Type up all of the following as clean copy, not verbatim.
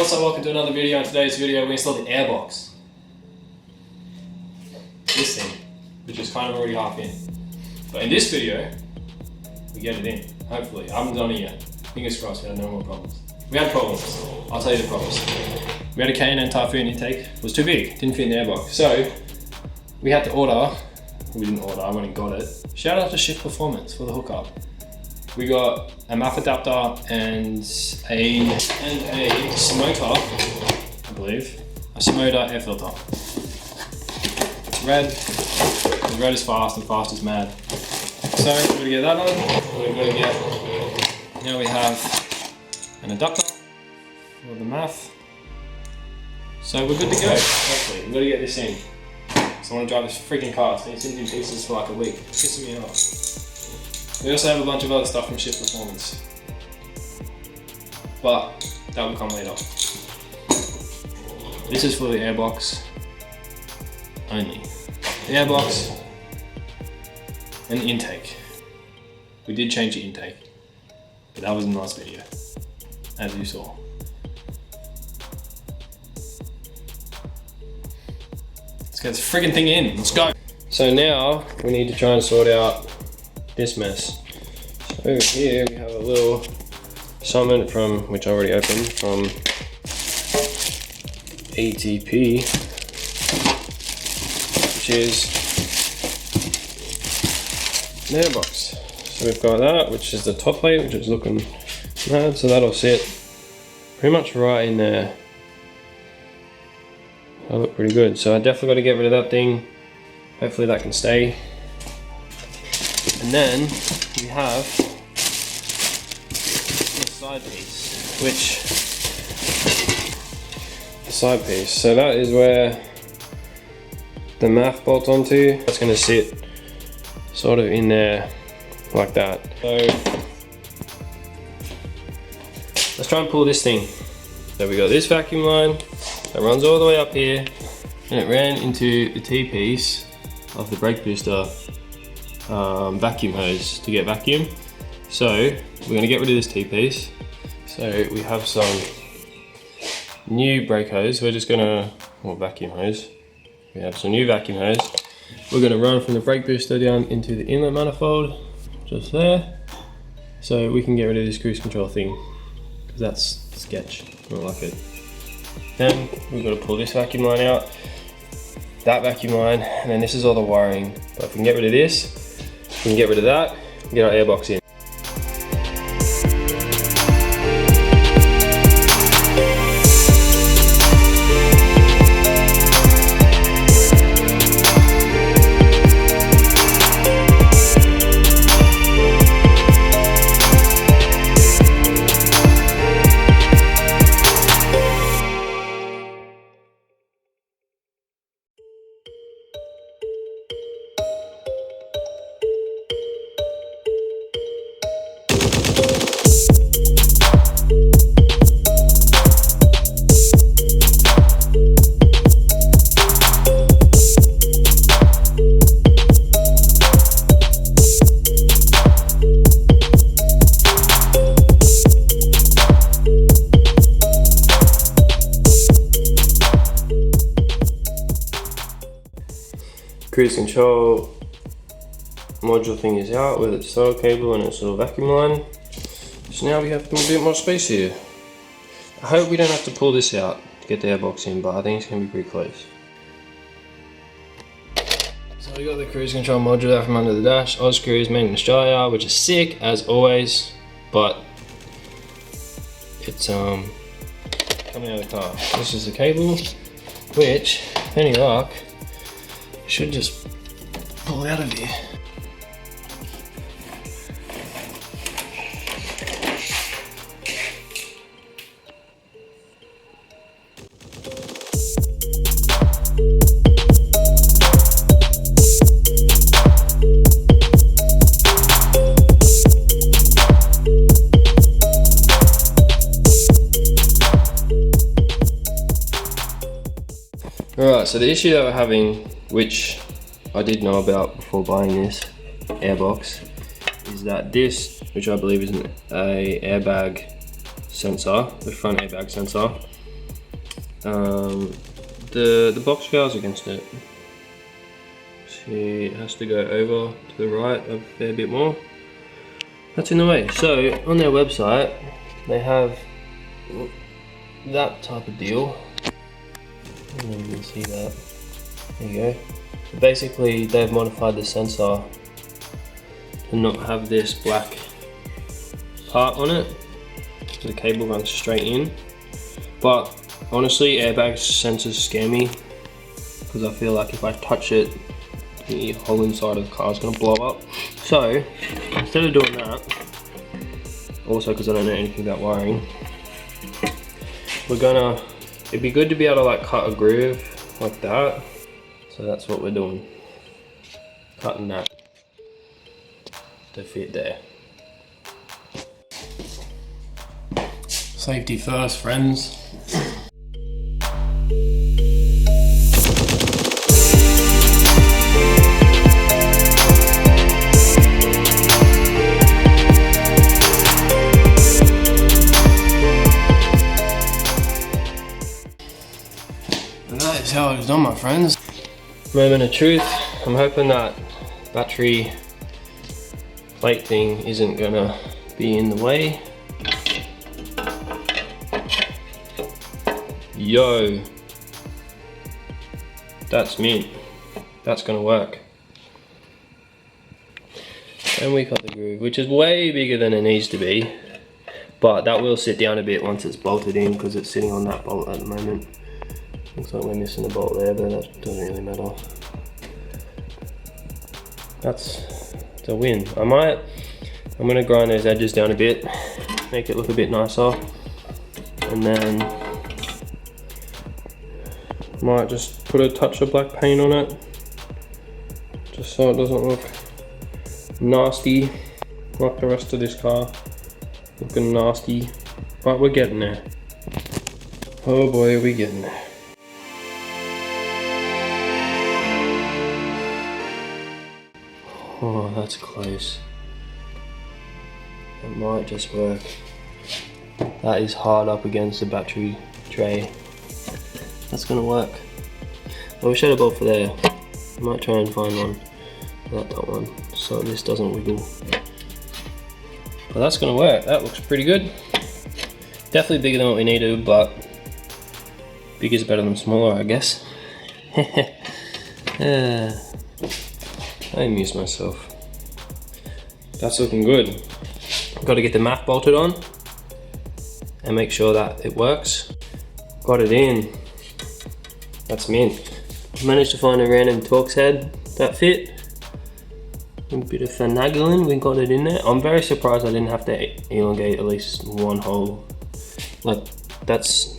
what's up, welcome to another video. In today's video we installed the airbox. This thing, which is kind of already half in. But in this video, we get it in, hopefully. I haven't done it yet. Fingers crossed we had no more problems. We had problems, I'll tell you the problems. We had a K&N Typhoon intake, it was too big, didn't fit in the airbox. So, we had to order, we didn't order, I went and got it. Shout out to Shift Performance for the hookup. We got a MAF adapter and a motor, I believe. A motor air filter. It's red. The red is fast and fast is mad. So we're gonna get that on. We're gonna get, now we have an adapter for the MAF. So we're good to go, hopefully. We've got to get this in. So I want to drive this freaking car. It's been in pieces for like a week. It's pissing me off. We also have a bunch of other stuff from Shift Performance, but that will come later. This is for the airbox only. The airbox and the intake. We did change the intake, but that was in the last video, as you saw. Let's get this friggin' thing in, let's go. So now we need to try and sort out this mess. So over here we have a little summon from, which I already opened, from ATP, which is an airbox. So we've got that, which is the top plate, which is looking mad, so that'll sit pretty much right in there. That'll look pretty good. So I definitely got to get rid of that thing. Hopefully that can stay. And then we have the side piece, so that is where the MAF bolts onto. That's going to sit sort of in there like that. So let's try and pull this thing. So we got this vacuum line that runs all the way up here, and it ran into the T-piece of the brake booster vacuum hose to get vacuum. So we're going to get rid of this T-piece. So we have some new brake hose. We're just going to, or vacuum hose. We have some new vacuum hose. We're going to run from the brake booster down into the inlet manifold, just there. So we can get rid of this cruise control thing, because that's sketch, I don't like it. Then we've got to pull this vacuum line out, that vacuum line, and then this is all the wiring. But if we can get rid of this, we can get rid of that, and get our airbox in. Cruise control module thing is out with its throttle cable and its little vacuum line. So now we have a bit more space here. I hope we don't have to pull this out to get the airbox in, but I think it's going to be pretty close. So we got the cruise control module out from under the dash. Oz Cruise made in Australia, which is sick as always, but it's coming out of the car. This is the cable, which, any luck, should just pull out of here. Alright, so the issue that we're having, which I did know about before buying this airbox, is that this, which I believe is an airbag sensor, the front airbag sensor, The box fails against it. See, it has to go over to the right a fair bit more. That's in the way. So on their website, they have that type of deal. I don't know if you can see that. There you go. Basically, they've modified the sensor to not have this black part on it. The cable runs straight in. But honestly, airbag sensors scare me because I feel like if I touch it, the whole inside of the car is going to blow up. So instead of doing that, also because I don't know anything about wiring, it'd be good to be able to like cut a groove like that. So that's what we're doing, cutting that to fit there. Safety first, friends. And that is how it's done, my friends. Moment of truth. I'm hoping that battery plate thing isn't gonna be in the way. Yo, that's mint. That's gonna work. And we got the groove, which is way bigger than it needs to be, but that will sit down a bit once it's bolted in because it's sitting on that bolt at the moment. Looks like we're missing a bolt there, but that doesn't really matter. That's a win. I'm gonna grind those edges down a bit, make it look a bit nicer, and then might just put a touch of black paint on it, just so it doesn't look nasty like the rest of this car. Looking nasty, but we're getting there. Oh boy, are we getting there. Oh, that's close. It might just work. That is hard up against the battery tray. That's gonna work. I wish I had a bolt for there. I might try and find one for that top one, so this doesn't wiggle. But that's gonna work. That looks pretty good. Definitely bigger than what we needed, but big is better than smaller, I guess. I amuse myself. That's looking good. Got to get the map bolted on and make sure that it works. Got it in. That's mint. Managed to find a random Torx head that fit. A bit of finagling, we got it in there. I'm very surprised I didn't have to elongate at least one hole. Like, it's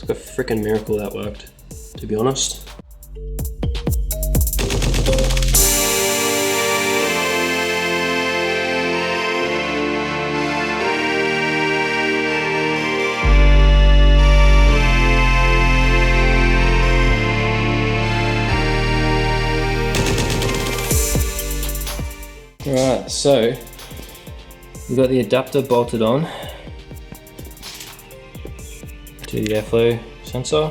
like a freaking miracle that worked, to be honest. Alright, so we've got the adapter bolted on to the airflow sensor.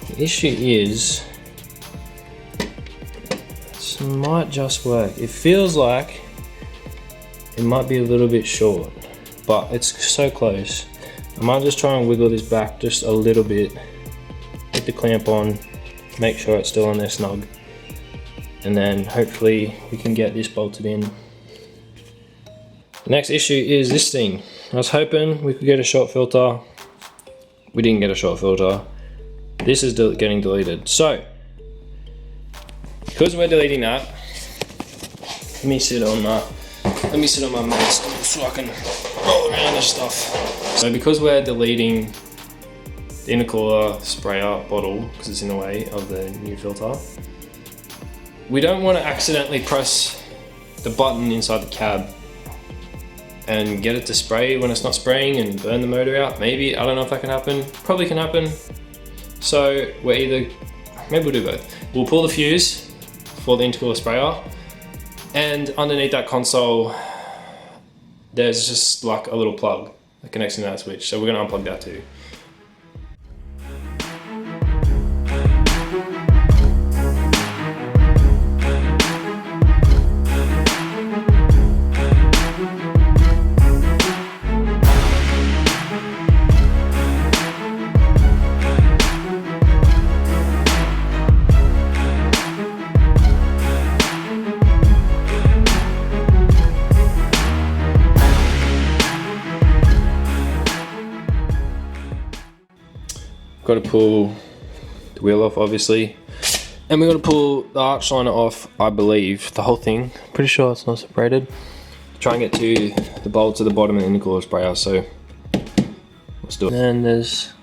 The issue is, this might just work. It feels like it might be a little bit short, but it's so close. I might just try and wiggle this back just a little bit, put the clamp on, make sure it's still on there snug, and then hopefully we can get this bolted in. The next issue is this thing. I was hoping we could get a short filter. We didn't get a short filter. This is getting deleted. So, because we're deleting that, let me sit on my mouse so I can roll around this stuff. So because we're deleting the intercooler sprayer bottle, because it's in the way of the new filter, we don't want to accidentally press the button inside the cab and get it to spray when it's not spraying and burn the motor out. Maybe, I don't know if that can happen. Probably can happen. So maybe we'll do both. We'll pull the fuse for the intercooler sprayer, and underneath that console there's just like a little plug that connects to that switch. So we're gonna unplug that too. got to pull the wheel off, obviously. And we got to pull the arch liner off, I believe, the whole thing. Pretty sure it's not separated. Try and get to the bolts at the bottom of the intercooler sprayer, so let's do it. And there's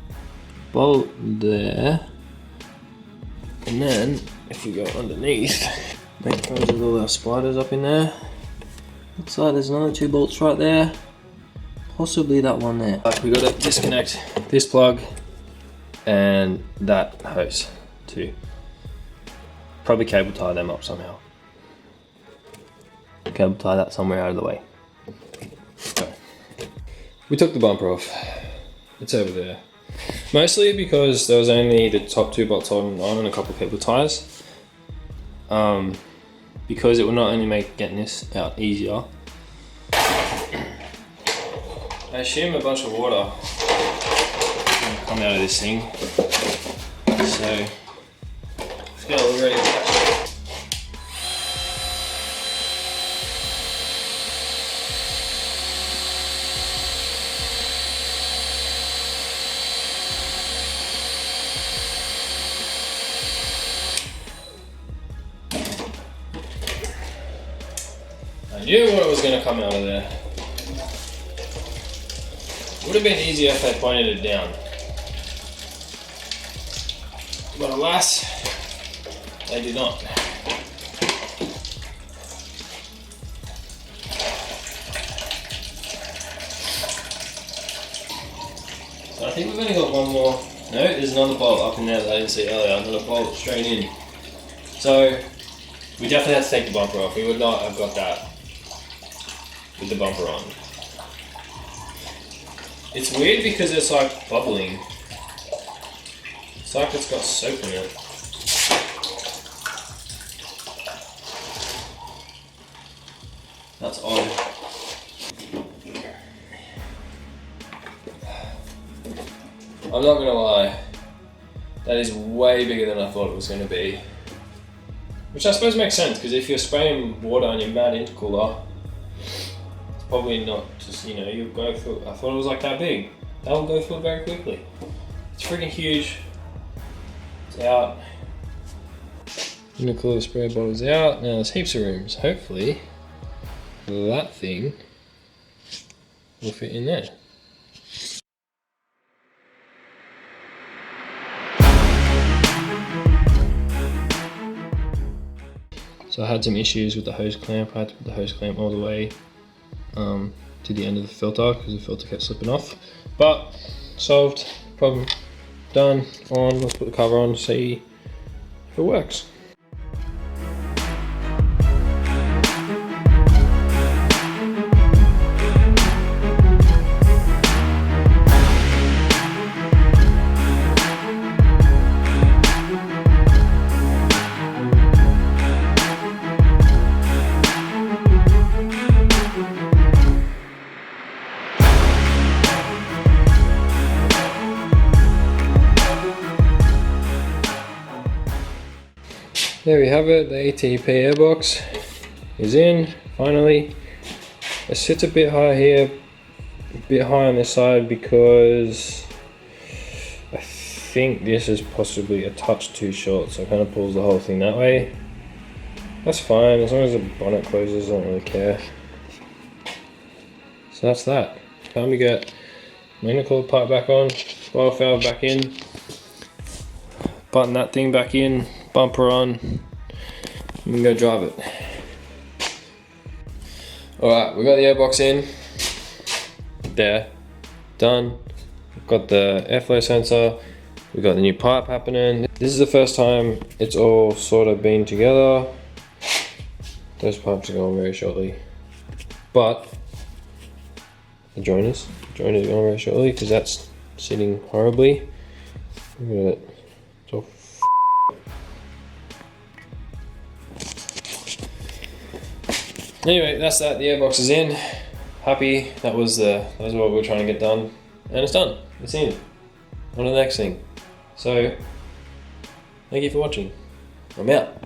a bolt there. And then, if we go underneath, make friends with all our spiders up in there. Looks like there's another 2 bolts right there. Possibly that one there. We got to disconnect this plug and that hose too. Probably cable tie them up somehow. Cable tie that somewhere out of the way. Okay. We took the bumper off. It's over there. Mostly because there was only the top 2 bolts holding on and a couple of cable ties. Because it will not only make getting this out easier. I assume a bunch of water will come out of this thing. So let's get all ready to catch it. I knew what was going to come out of there. Would have been easier if they pointed it down. But alas, they did not. So I think we've only got one more. No, there's another bolt up in there that I didn't see earlier. Another bolt straight in. So we definitely have to take the bumper off. We would not have got that with the bumper on. It's weird because it's like bubbling. It's like it's got soap in it. That's odd. I'm not gonna lie, that is way bigger than I thought it was gonna be. Which I suppose makes sense, because if you're spraying water on your mad intercooler, it's probably not just, you know, you'll go through. I thought it was like that big. That will go through it very quickly. It's freaking huge. It's out. Intercooler spray bottle's out. Now there's heaps of rooms. Hopefully that thing will fit in there. So I had some issues with the hose clamp. I had to put the hose clamp all the way to the end of the filter because the filter kept slipping off. But solved, problem done, on. Let's put the cover on, see if it works. There we have it, the ATP Airbox is in, finally. It sits a bit high here, a bit high on this side because I think this is possibly a touch too short, so it kind of pulls the whole thing that way. That's fine, as long as the bonnet closes, I don't really care. So that's that. Time to get my intercooler part back on, spoil valve back in, button that thing back in, bumper on, and we can go drive it. Alright, we got the airbox in, there, done. We've got the airflow sensor, we've got the new pipe happening. This is the first time it's all sort of been together. Those pipes are going very shortly. But the joiners are going very shortly because that's sitting horribly. Look at it. It's all Anyway, that's that. The airbox is in. Happy. That was what we were trying to get done, and it's done. It's in. On to the next thing. So, thank you for watching. I'm out.